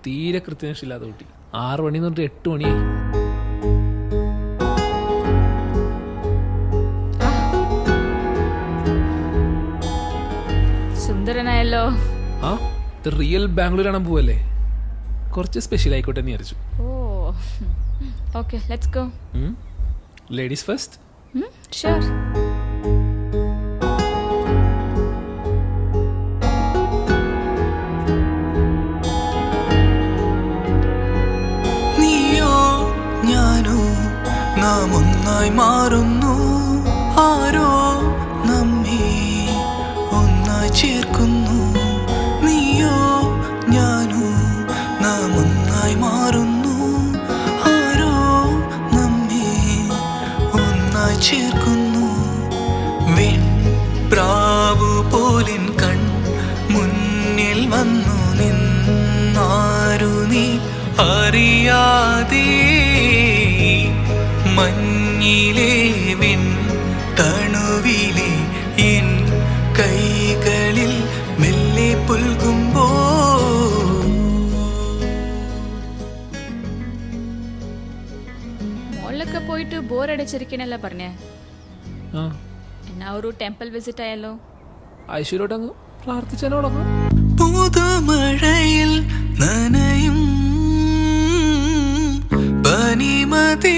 തീരെ കൃത്യനിഷ്ഠയില്ലാത്ത കുട്ടി. 6 മണി എന്ന് പറഞ്ഞിട്ട് 8 മണിയായി. സുന്ദരനായല്ലോ. ആ ഇത് റിയൽ ബാംഗ്ലൂർ കാണാൻ പോവല്ലേ, കുറച്ച് സ്പെഷ്യൽ ആയിക്കോട്ടെ എന്ന് വിചാരിച്ചു. Oh okay, let's go. Ladies first. Sure. നീയോ ഞാനോ നാം ഒന്നായി മാറുന്നു, ആരോ നമ്മെ ഒന്നായി ചേർക്കുന്നു. നീയോ ഞാനോ നാം ഒന്നായി മാറുന്നു, ആരോ നമ്മെ ഒന്നായി ചേർക്കുന്നു. വെൺപ്രാവു പോലിൻ കൺ മുന്നിൽ വന്നു നിന്നാരു നീ അറിയാതെ, മഞ്ഞിലെ വിൺ തണുവിലെ എൻ കൈകളിൽ മെല്ലെ പുൽകുമ്പോ. മോളിലൊക്കെ പോയിട്ട് ബോർ അടിച്ചിരിക്കണല്ലോ പറഞ്ഞേ. ആ എന്നാ ഒരു ടെമ്പിൾ വിസിറ്റ് ആയല്ലോ. ഐശ്വര്യോട്ടങ്ങ് പ്രാർത്ഥിച്ചാലോ തുടങ്ങാം. പുതുമഴയിൽ നനയും പനിമതി